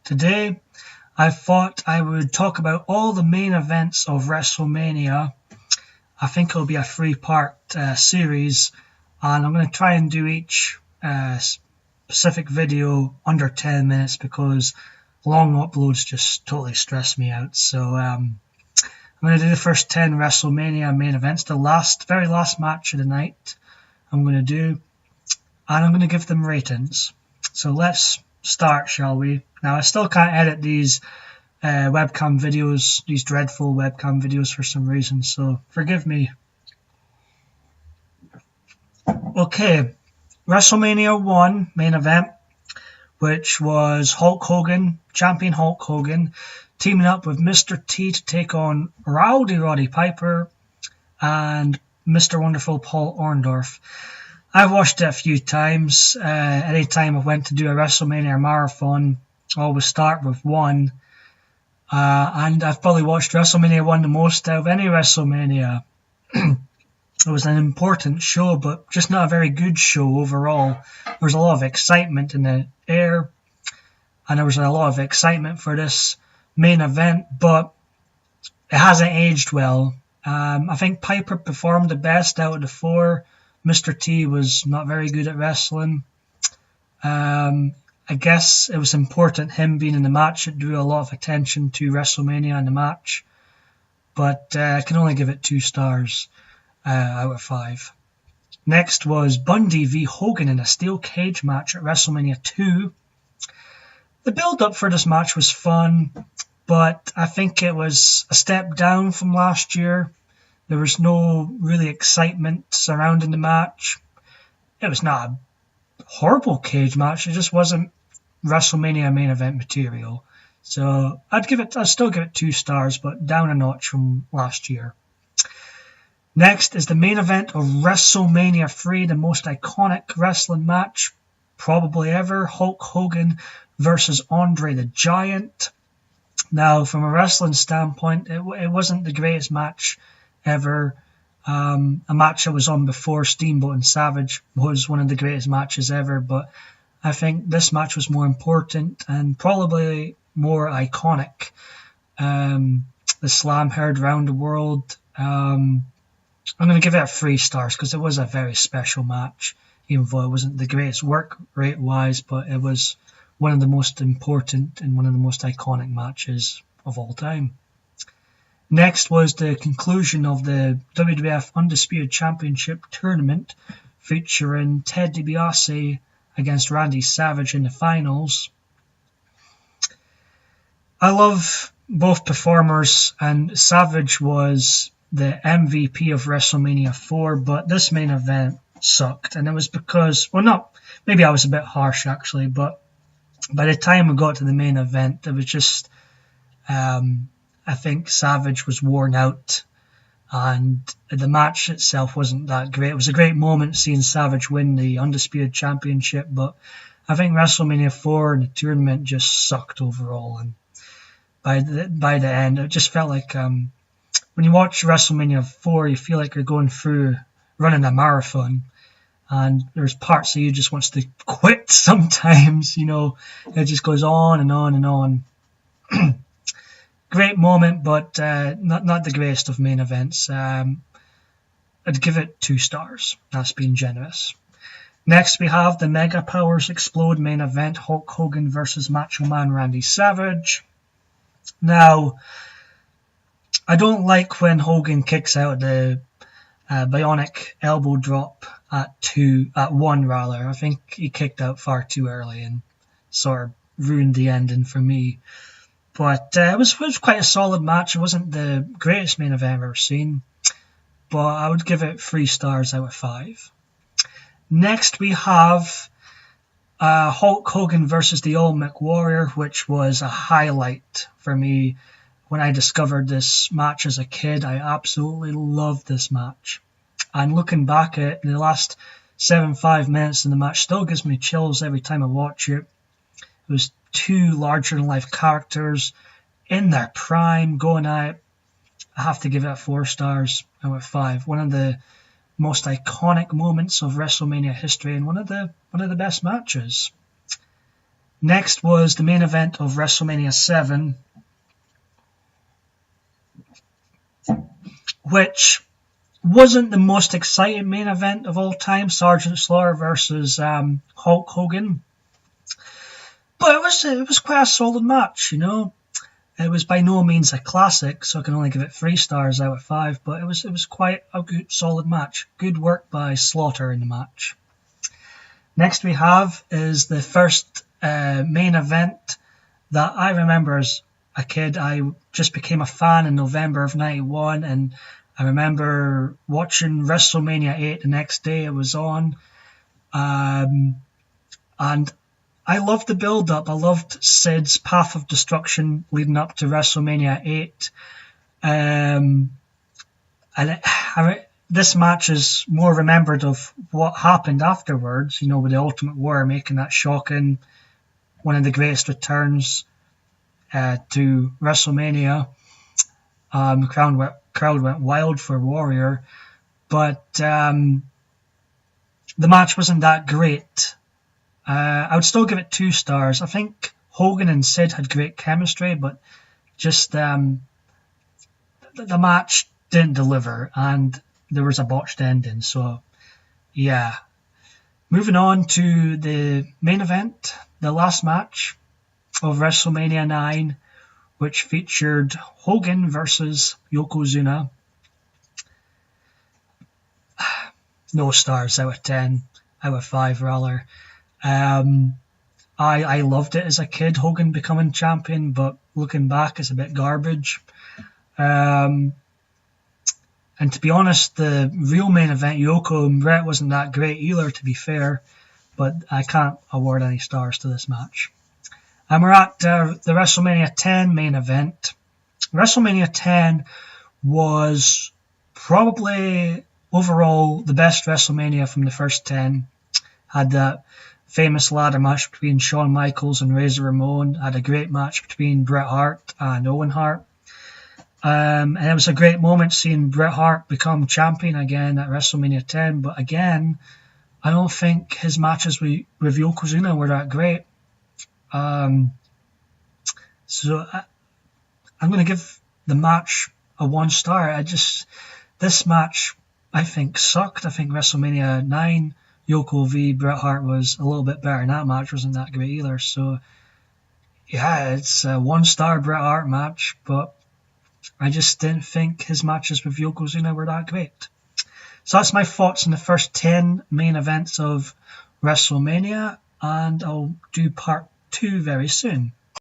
Today, I thought I would talk about all the main events of WrestleMania. I think it'll be a three-part series, and I'm going to try and do each specific video under 10 minutes because long uploads just totally stress me out. So I'm going to do the first 10 WrestleMania main events, the very last match of the night I'm going to do, and I'm going to give them ratings. So let's start, shall we? Now, I still can't edit these webcam videos, these dreadful webcam videos for some reason, so forgive me. Okay, WrestleMania 1 main event, which was Hulk Hogan, champion Hulk Hogan, teaming up with Mr. T to take on Rowdy Roddy Piper and Mr. Wonderful Paul Orndorff. I've watched it a few times. Anytime I went to do a WrestleMania marathon, I always start with one. And I've probably watched WrestleMania 1 the most out of any WrestleMania. It was an important show, but just not a very good show overall. There was a lot of excitement in the air, and there was a lot of excitement for this main event, but it hasn't aged well. I think Piper performed the best out of the four. Mr. T was not very good at wrestling. I guess it was important him being in the match. It drew a lot of attention to WrestleMania in the match, but I can only give it 2 stars out of 5. Next was Bundy v Hogan in a steel cage match at WrestleMania 2. The build-up for this match was fun, but I think it was a step down from last year. There was no really excitement surrounding the match. It was not a horrible cage match. It just wasn't WrestleMania main event material. So I'd still give it 2 stars, but down a notch from last year. Next is the main event of WrestleMania 3, the most iconic wrestling match probably ever. Hulk Hogan versus Andre the Giant. Now, from a wrestling standpoint, it wasn't the greatest match ever. A match that was on before Steamboat and Savage was one of the greatest matches ever, but I think this match was more important and probably more iconic. The slam heard around the world. I'm going to give it a 3 stars because it was a very special match, even though it wasn't the greatest work rate wise, but it was one of the most important and one of the most iconic matches of all time. Next was the conclusion of the WWF Undisputed Championship tournament, featuring Ted DiBiase against Randy Savage in the finals. I love both performers, and Savage was the MVP of WrestleMania 4, but this main event sucked, and it was because, maybe I was a bit harsh actually, but by the time we got to the main event, it was just, I think Savage was worn out, and the match itself wasn't that great. It was a great moment seeing Savage win the Undisputed Championship, but I think WrestleMania 4 and the tournament just sucked overall, and by the end, it just felt like when you watch WrestleMania 4, you feel like you're running a marathon, and there's parts of you just wants to quit sometimes, it just goes on and on and on. Great moment, but not the greatest of main events. I'd give it 2 stars. That's being generous. Next, we have the Mega Powers Explode main event, Hulk Hogan versus Macho Man Randy Savage. Now, I don't like when Hogan kicks out the bionic elbow drop at 1 rather. I think he kicked out far too early and sort of ruined the ending for me. But it was quite a solid match. It wasn't the greatest main event I've ever seen, but I would give it 3 stars out of 5. Next, we have Hulk Hogan versus the Ultimate Warrior, which was a highlight for me. When I discovered this match as a kid, I absolutely loved this match. And looking back at the last 5 minutes in the match still gives me chills every time I watch it. It was 2 larger-than-life characters in their prime going at it. I have to give it 4 stars out of 5. One of the most iconic moments of WrestleMania history and one of the best matches. Next was the main event of WrestleMania 7, which wasn't the most exciting main event of all time, Sergeant Slaughter versus Hulk Hogan. But it was quite a solid match, you know. It was by no means a classic, so I can only give it 3 stars out of 5, but it was quite a good, solid match. Good work by Slaughter in the match. Next we have is the first main event that I remember as a kid. I just became a fan in November of 91, and I remember watching WrestleMania 8 the next day it was on. And I loved the build-up. I loved Sid's path of destruction leading up to WrestleMania 8. This match is more remembered of what happened afterwards, you know, with the Ultimate Warrior making that shocking, one of the greatest returns to WrestleMania. The crowd went wild for Warrior, but the match wasn't that great. I would still give it 2 stars. I think Hogan and Sid had great chemistry, but just the match didn't deliver, and there was a botched ending. So, yeah. Moving on to the main event, the last match of WrestleMania 9, which featured Hogan versus Yokozuna. No stars out of 10, out of 5 rather. I loved it as a kid, Hogan becoming champion, but looking back, it's a bit garbage. And to be honest, the real main event, Yoko and Bret, wasn't that great either, to be fair, but I can't award any stars to this match. And we're at the WrestleMania 10 main event. WrestleMania 10 was probably overall the best WrestleMania from the first 10. Had that famous ladder match between Shawn Michaels and Razor Ramon. Had a great match between Bret Hart and Owen Hart. And it was a great moment seeing Bret Hart become champion again at WrestleMania 10. But again, I don't think his matches with Yokozuna were that great. So I'm going to give the match a 1 star. This match, I think, sucked. I think WrestleMania 9, Yoko v Bret Hart was a little bit better, and that match wasn't that great either. So, yeah, it's a 1 star Bret Hart match, but I just didn't think his matches with Yokozuna were that great. So that's my thoughts on the first 10 main events of WrestleMania, and I'll do part 2 very soon.